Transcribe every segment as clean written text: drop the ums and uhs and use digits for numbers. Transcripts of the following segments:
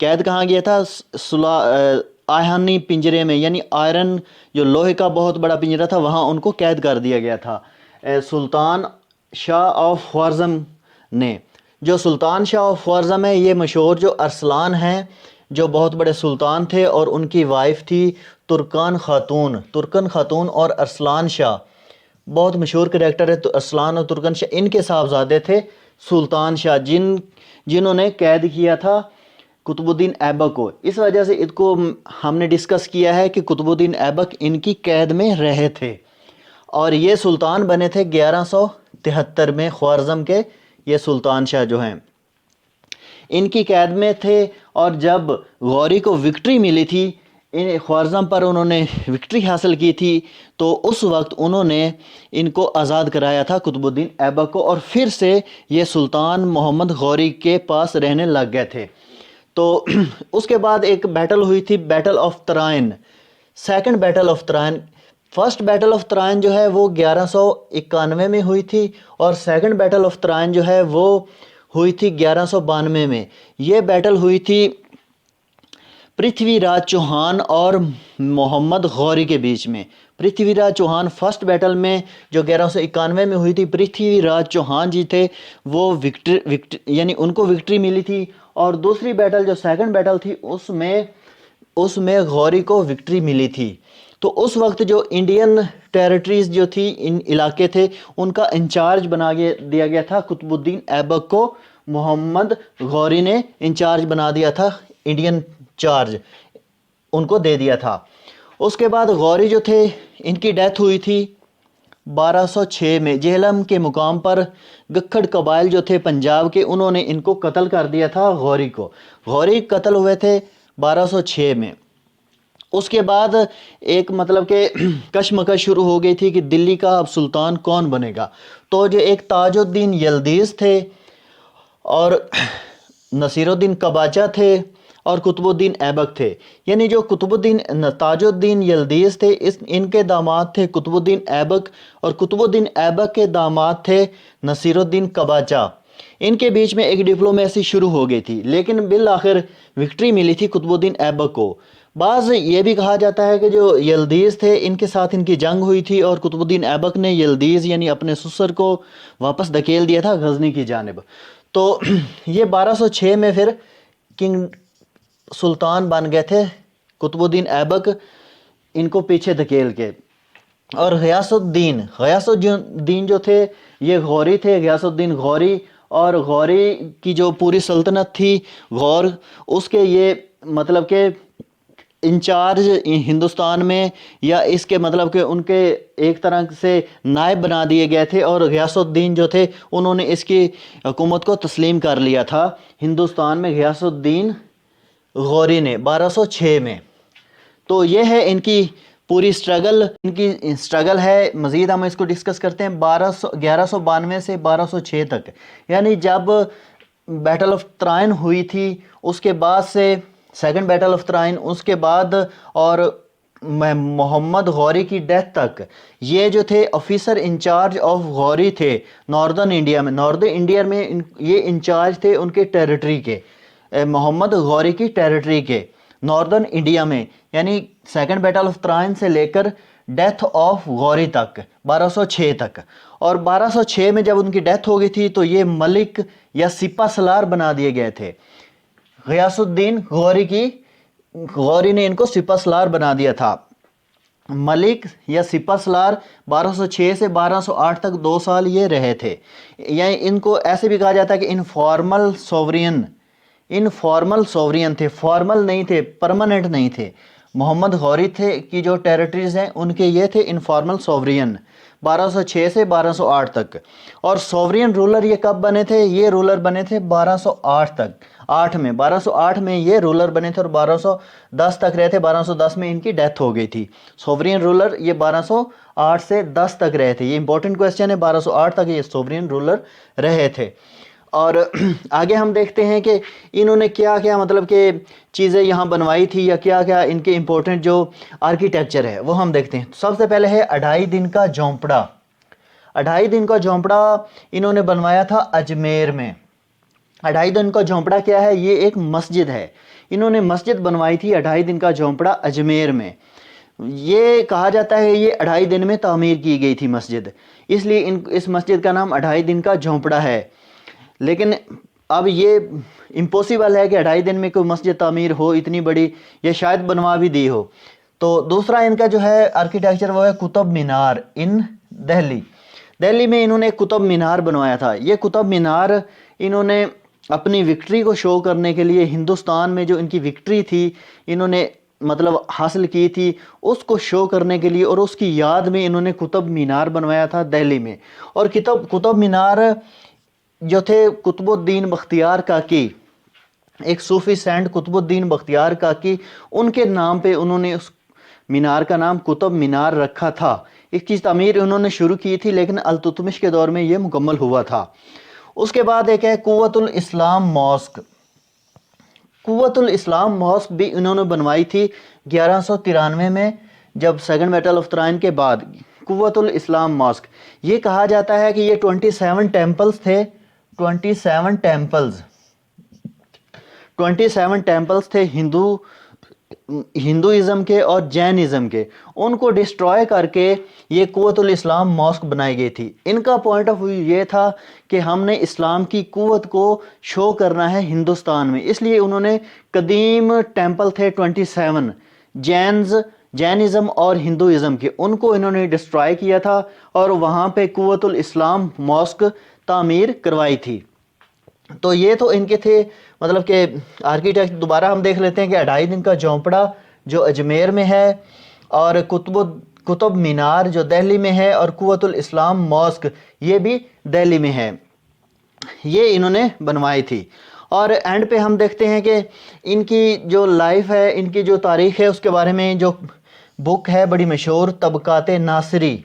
قید کہاں گیا تھا؟ آہانی پنجرے میں، یعنی آئرن جو لوہے کا بہت بڑا پنجرہ تھا وہاں ان کو قید کر دیا گیا تھا سلطان شاہ آف خوارزم نے۔ جو سلطان شاہ آف خوارزم ہے یہ مشہور جو ارسلان ہیں جو بہت بڑے سلطان تھے، اور ان کی وائف تھی ترکان خاتون اور ارسلان شاہ بہت مشہور کریکٹر ہے۔ تو ارسلان اور ترکان شاہ ان کے صاحبزادے تھے سلطان شاہ جنہوں نے قید کیا تھا قطب الدین ایبک کو۔ اس وجہ سے اس کو ہم نے ڈسکس کیا ہے کہ قطب الدین ایبک ان کی قید میں رہے تھے، اور یہ سلطان بنے تھے 1173 میں خوارزم کے۔ یہ سلطان شاہ جو ہیں ان کی قید میں تھے، اور جب غوری کو وکٹری ملی تھی خوارزم پر، انہوں نے وکٹری حاصل کی تھی، تو اس وقت انہوں نے ان کو آزاد کرایا تھا قطب الدین ایبک کو، اور پھر سے یہ سلطان محمد غوری کے پاس رہنے لگ گئے تھے۔ تو اس کے بعد ایک بیٹل ہوئی تھی، battle of Tarain, second battle of Tarain. First battle of Tarain جو ہے وہ 1191 میں ہوئی تھی، اور سیکنڈ بیٹل آف ترائن جو ہے وہ ہوئی تھی 1192 میں۔ یہ بیٹل ہوئی تھی پرتھوی راج چوہان اور محمد غوری کے بیچ میں۔ پرتھوی راج چوہان فرسٹ بیٹل میں جو 1191 میں ہوئی تھی، پرتھوی راج چوہان جی تھے وہ یعنی ان کو وکٹری ملی تھی، اور دوسری بیٹل جو سیکنڈ بیٹل تھی اس میں غوری کو وکٹری ملی تھی۔ تو اس وقت جو انڈین ٹیریٹریز جو تھی، ان علاقے تھے، ان کا انچارج بنا دیا گیا تھا قطب الدین ایبک کو۔ محمد غوری نے انچارج بنا دیا تھا، انڈین چارج ان کو دے دیا تھا۔ اس کے بعد غوری جو تھے ان کی ڈیتھ ہوئی تھی 1206 میں جہلم کے مقام پر۔ گکھڑ قبائل جو تھے پنجاب کے، انہوں نے ان کو قتل کر دیا تھا غوری کو۔ غوری قتل ہوئے تھے 1206 میں۔ اس کے بعد ایک مطلب کہ کشمکش شروع ہو گئی تھی کہ دلی کا اب سلطان کون بنے گا۔ تو جو ایک تاج الدین یلدیز تھے، اور نصیر الدین قباچہ تھے، اور قطب الدین ایبک تھے۔ یعنی جو تاج الدین یلدیز تھے، ان کے داماد تھے قطب الدین ایبک، اور قطب الدین ایبک کے داماد تھے نصیر الدین قباچہ۔ ان کے بیچ میں ایک ڈپلومیسی شروع ہو گئی تھی، لیکن بالآخر وکٹری ملی تھی قطب الدین ایبک کو۔ بعض یہ بھی کہا جاتا ہے کہ جو یلدیز تھے ان کے ساتھ ان کی جنگ ہوئی تھی، اور قطب الدین ایبک نے یلدیز یعنی اپنے سسر کو واپس دھکیل دیا تھا غزنی کی جانب۔ تو یہ 1206 میں پھر کنگ سلطان بن گئے تھے قطب الدین ایبک، ان کو پیچھے دھکیل کے۔ اور غیاث الدین جو تھے یہ غوری تھے، غیاث الدین غوری، اور غوری کی جو پوری سلطنت تھی غور، اس کے یہ مطلب کہ انچارج ہندوستان میں، یا اس کے مطلب کہ ان کے ایک طرح سے نائب بنا دیے گئے تھے، اور غیاث الدین جو تھے انہوں نے اس کی حکومت کو تسلیم کر لیا تھا ہندوستان میں غیاث الدین غوری نے 1206 میں۔ تو یہ ہے ان کی پوری سٹرگل ہے۔ مزید ہم اس کو ڈسکس کرتے ہیں 1192 سے 1206 تک، یعنی جب بیٹل آف ترائن ہوئی تھی، اس کے بعد سے سیکنڈ بیٹل آف ترائن، اس کے بعد اور محمد غوری کی ڈیتھ تک، یہ جو تھے آفیسر انچارج آف غوری تھے ناردرن انڈیا میں یہ انچارج تھے ان کے ٹیریٹری کے، محمد غوری کی ٹیریٹری کے ناردرن انڈیا میں، یعنی سیکنڈ بیٹل آف ترائن سے لے کر ڈیتھ آف غوری تک 1206 تک۔ اور 1206 میں جب ان کی ڈیتھ ہو گئی تھی تو یہ ملک یا سپہ سالار بنا دیے گئے تھے۔ غیاث الدین غوری نے ان کو سپہ سالار بنا دیا تھا، ملک یا سپہ سالار۔ 1206 سے 1208 تک 2 سال یہ رہے تھے۔ یعنی ان کو ایسے بھی کہا جاتا ہے کہ انفارمل سوورین تھے، فارمل نہیں تھے، پرماننٹ نہیں تھے۔ محمد غوری تھے کی جو ٹیریٹریز ہیں ان کے یہ تھے انفارمل سوورین 1206 سے 1208 تک۔ اور سوورین رولر یہ کب بنے تھے؟ یہ رولر بنے تھے 1208 میں یہ رولر بنے تھے، اور 1210 تک رہے تھے۔ 1210 میں ان کی ڈیتھ ہو گئی تھی۔ سوورین رولر یہ 1208 سے 10 تک رہے تھے۔ یہ امپورٹنٹ کویسچن ہے، 1208 تک یہ سوورین رولر رہے تھے۔ اور آگے ہم دیکھتے ہیں کہ انہوں نے کیا کیا مطلب کہ چیزیں یہاں بنوائی تھی، یا کیا کیا ان کے امپورٹنٹ جو آرکیٹیکچر ہے وہ ہم دیکھتے ہیں۔ سب سے پہلے ہے 2.5 دن کا جھونپڑا۔ 2.5 دن کا جھونپڑا انہوں نے بنوایا تھا اجمیر میں۔ 2.5 دن کا جھونپڑا کیا ہے؟ یہ ایک مسجد ہے، انہوں نے مسجد بنوائی تھی 2.5 دن کا جھونپڑا اجمیر میں. یہ کہا جاتا ہے یہ 2.5 دن میں تعمیر کی گئی تھی مسجد، اس لیے اس مسجد کا نام 2.5 دن کا جھونپڑا ہے. لیکن اب یہ امپوسیبل ہے کہ 2.5 دن میں کوئی مسجد تعمیر ہو اتنی بڑی، یا شاید بنوا بھی دی ہو. تو دوسرا ان کا جو ہے آرکیٹیکچر وہ ہے قطب مینار ان دہلی. دہلی میں انہوں نے ایک قطب مینار بنوایا تھا. یہ قطب مینار انہوں نے اپنی وکٹری کو شو کرنے کے لیے، ہندوستان میں جو ان کی وکٹری تھی انہوں نے مطلب حاصل کی تھی، اس کو شو کرنے کے لیے اور اس کی یاد میں انہوں نے قطب مینار بنوایا تھا دہلی میں. اور قطب مینار جو تھے قطب الدین بختیار کاکی، ایک صوفی سینٹ قطب الدین بختیار کاکی، ان کے نام پہ انہوں نے اس مینار کا نام قطب مینار رکھا تھا. اس کی تعمیر انہوں نے شروع کی تھی لیکن التتمش کے دور میں یہ مکمل ہوا تھا. اس کے بعد ایک ہے قوت الاسلام ماسک. قوت الاسلام ماسک بھی انہوں نے بنوائی تھی 1193 میں، جب سیکنڈ بیٹل آف ترائن کے بعد. قوت الاسلام ماسک، یہ کہا جاتا ہے کہ یہ 27 ٹیمپلز تھے. 27 ٹیمپلز تھے ہندوازم کے اور جینازم کے، ان کو ڈسٹروائے کر کے یہ قوت الاسلام ماسک بنائی گئی تھی. ان کا پوائنٹ آف ویو یہ تھا کہ ہم نے اسلام کی قوت کو شو کرنا ہے ہندوستان میں، اس لیے انہوں نے قدیم ٹیمپل تھے 27 جینازم اور ہندوازم کے، ان کو انہوں نے ڈسٹرائے کیا تھا اور وہاں پہ قوت الاسلام ماسک تعمیر کروائی تھی. تو یہ تو ان کے تھے مطلب کہ آرکیٹیکٹ. دوبارہ ہم دیکھ لیتے ہیں کہ 2.5 دن کا جھونپڑا جو اجمیر میں ہے، اور قطب مینار جو دہلی میں ہے، اور قوت الاسلام ماسک یہ بھی دہلی میں ہے. یہ انہوں نے بنوائی تھی. اور اینڈ پہ ہم دیکھتے ہیں کہ ان کی جو لائف ہے، ان کی جو تاریخ ہے، اس کے بارے میں جو بک ہے بڑی مشہور، طبقات ناصری.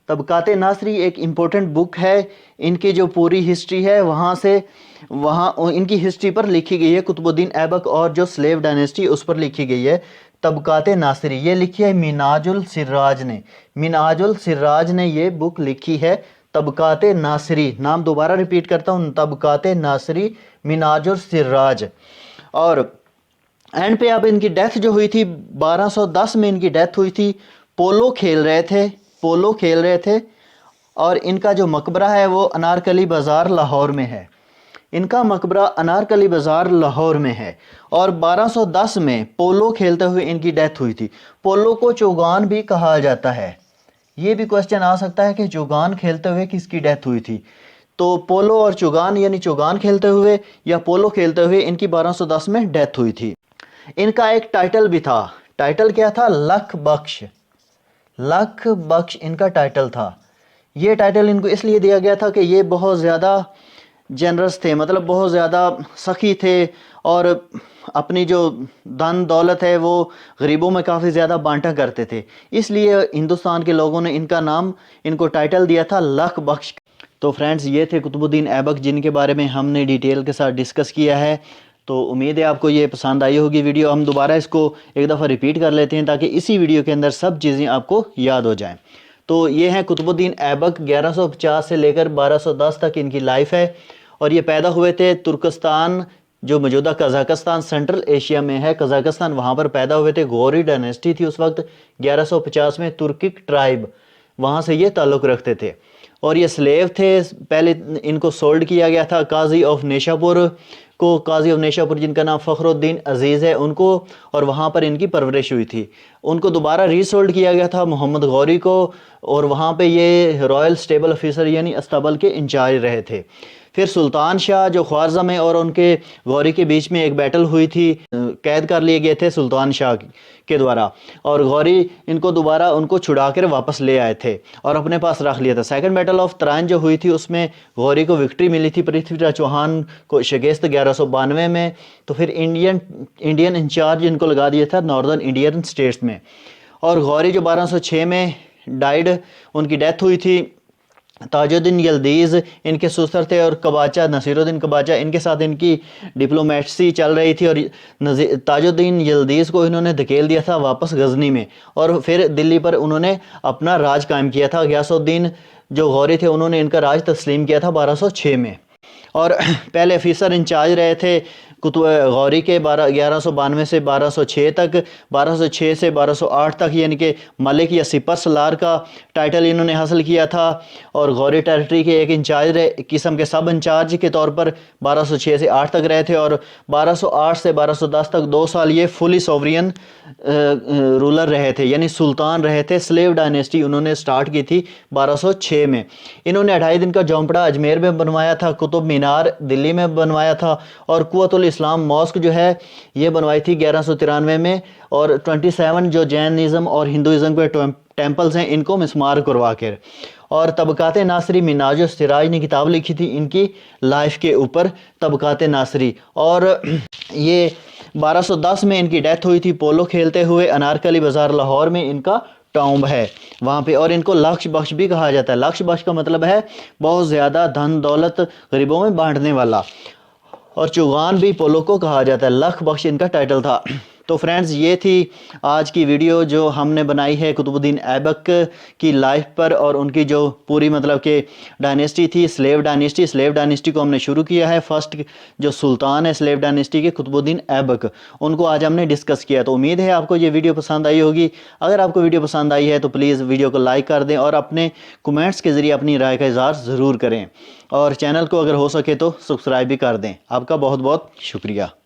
طبقات ناصری ایک امپورٹنٹ بک ہے. ان کی جو پوری ہسٹری ہے وہاں ان کی ہسٹری پر لکھی گئی ہے. قطب الدین ایبک اور جو سلیو ڈائنیسٹی اس پر لکھی گئی ہے طبقات ناصری. یہ لکھی ہے مناج السراج نے. مناج السراج نے یہ بک لکھی ہے طبقات ناصری. نام دوبارہ ریپیٹ کرتا ہوں، طبقات ناصری، مناج السراج. اور اینڈ پہ اب ان کی ڈیتھ جو ہوئی تھی 1210 میں ان کی ڈیتھ ہوئی تھی. پولو کھیل رہے تھے. اور ان کا جو مقبرہ ہے وہ انارکلی بازار لاہور میں ہے. ان کا مقبرہ انارکلی بازار لاہور میں ہے. اور 1210 میں پولو کھیلتے ہوئے ان کی ڈیتھ ہوئی تھی. پولو کو چوگان بھی کہا جاتا ہے. یہ بھی کوسچن آ سکتا ہے کہ چوگان کھیلتے ہوئے کس کی ڈیتھ ہوئی تھی. تو پولو اور چوگان، یعنی چوگان کھیلتے ہوئے یا پولو کھیلتے ہوئے ان کی 1210 میں ڈیتھ ہوئی تھی. ان کا ایک ٹائٹل بھی تھا. ٹائٹل کیا تھا؟ لکھ بخش. لکھ بخش ان کا ٹائٹل تھا. یہ ٹائٹل ان کو اس لیے دیا گیا تھا کہ یہ بہت زیادہ جنرس تھے، مطلب بہت زیادہ سخی تھے، اور اپنی جو دھن دولت ہے وہ غریبوں میں کافی زیادہ بانٹا کرتے تھے. اس لیے ہندوستان کے لوگوں نے ان کا نام، ان کو ٹائٹل دیا تھا لکھ بخش. تو فرینڈز یہ تھے قطب الدین ایبک، جن کے بارے میں ہم نے ڈیٹیل کے ساتھ ڈسکس کیا ہے. تو امید ہے آپ کو یہ پسند آئی ہوگی ویڈیو. ہم دوبارہ اس کو ایک دفعہ ریپیٹ کر لیتے ہیں تاکہ اسی ویڈیو کے اندر سب چیزیں آپ کو یاد ہو جائیں. تو یہ ہیں قطب الدین ایبک. 1150 سے لے کر 1210 تک ان کی لائف ہے. اور یہ پیدا ہوئے تھے ترکستان، جو موجودہ قزاقستان سینٹرل ایشیا میں ہے، قزاقستان، وہاں پر پیدا ہوئے تھے. غوری ڈائنیسٹی تھی اس وقت. 1150 میں ترکک ٹرائب وہاں سے یہ تعلق رکھتے تھے. اور یہ سلیو تھے. پہلے ان کو سولڈ کیا گیا تھا قاضی آف نیشاپور کو. قاضی آف نیشاپور جن کا نام فخر الدین عزیز ہے ان کو، اور وہاں پر ان کی پرورش ہوئی تھی. ان کو دوبارہ ریسولڈ کیا گیا تھا محمد غوری کو، اور وہاں پہ یہ رائل سٹیبل آفیسر یعنی استبل کے انچارج رہے تھے. پھر سلطان شاہ جو خوارزم ہے اور ان کے غوری کے بیچ میں ایک بیٹل ہوئی تھی، قید کر لیے گئے تھے سلطان شاہ کے دوارا، اور غوری ان کو دوبارہ ان کو چھڑا کر واپس لے آئے تھے اور اپنے پاس رکھ لیا تھا. سیکنڈ بیٹل آف ترائن جو ہوئی تھی اس میں غوری کو وکٹری ملی تھی پرتھوی راج چوہان کو شکست 1192 میں. تو پھر انڈین انچارج ان کو لگا دیا تھا ناردرن انڈین اسٹیٹس میں. اور غوری جو 1206 میں ڈائیڈ، ان کی ڈیتھ ہوئی تھی. تاج الدین یلدیز ان کے سسر تھے، اور قباچہ نصیر الدین قباچہ ان کے ساتھ ان کی ڈپلومیسی چل رہی تھی. اور تاج الدین یلدیز کو انہوں نے دھکیل دیا تھا واپس غزنی میں، اور پھر دلی پر انہوں نے اپنا راج قائم کیا تھا. غیاث الدین جو غوری تھے انہوں نے ان کا راج تسلیم کیا تھا 1206 میں. اور پہلے آفیسر انچارج رہے تھے غوری کے 1192 سے 1206 تک، 1206 سے 1208 تک یعنی کہ ملک یا سپر سالار کا ٹائٹل انہوں نے حاصل کیا تھا، اور غوری ٹیریٹری کے ایک انچارج قسم کے سب انچارج کے طور پر 1206 سے 8 تک رہے تھے، اور 1208 سے 1210 تک 2 سال یہ فلی سوورین رولر رہے تھے، یعنی سلطان رہے تھے۔ سلیو ڈائنیسٹی انہوں نے سٹارٹ کی تھی 1206 میں۔ انہوں نے 2.5 دن کا جھونپڑا اجمیر میں بنوایا تھا، قطب مینار دلی میں بنوایا تھا، اور قوت الاسلام ماسک جو ہے یہ بنوائی تھی 1193 میں، اور 27 جو جینزم اور ہندوازم کے ٹیمپلز ہیں ان کو مسمار کروا کر۔ اور طبقات ناصری مناج السراج نے کتاب لکھی تھی ان کی لائف کے اوپر، طبقات ناصری، اور یہ 1210 میں ان کی ڈیتھ ہوئی تھی پولو کھیلتے ہوئے۔ انارکلی بازار لاہور میں ان کا ٹامب ہے وہاں پہ، اور ان کو لکش بخش بھی کہا جاتا ہے۔ لکش بخش کا مطلب ہے بہت زیادہ دھن دولت غریبوں میں بانٹنے والا، اور چوغان بھی پولو کو کہا جاتا ہے، لکھ بخش ان کا ٹائٹل تھا۔ تو فرینڈز یہ تھی آج کی ویڈیو جو ہم نے بنائی ہے قطب الدین ایبک کی لائف پر، اور ان کی جو پوری مطلب کہ ڈائنیسٹی تھی سلیو ڈائنیسٹی۔ سلیو ڈائنیسٹی کو ہم نے شروع کیا ہے، فرسٹ جو سلطان ہے سلیو ڈائنیسٹی کے قطب الدین ایبک، ان کو آج ہم نے ڈسکس کیا۔ تو امید ہے آپ کو یہ ویڈیو پسند آئی ہوگی۔ اگر آپ کو ویڈیو پسند آئی ہے تو پلیز ویڈیو کو لائک کر دیں، اور اپنے کمنٹس کے ذریعے اپنی رائے کا اظہار ضرور کریں، اور چینل کو اگر ہو سکے تو سبسکرائب بھی کر دیں۔ آپ کا بہت بہت شکریہ۔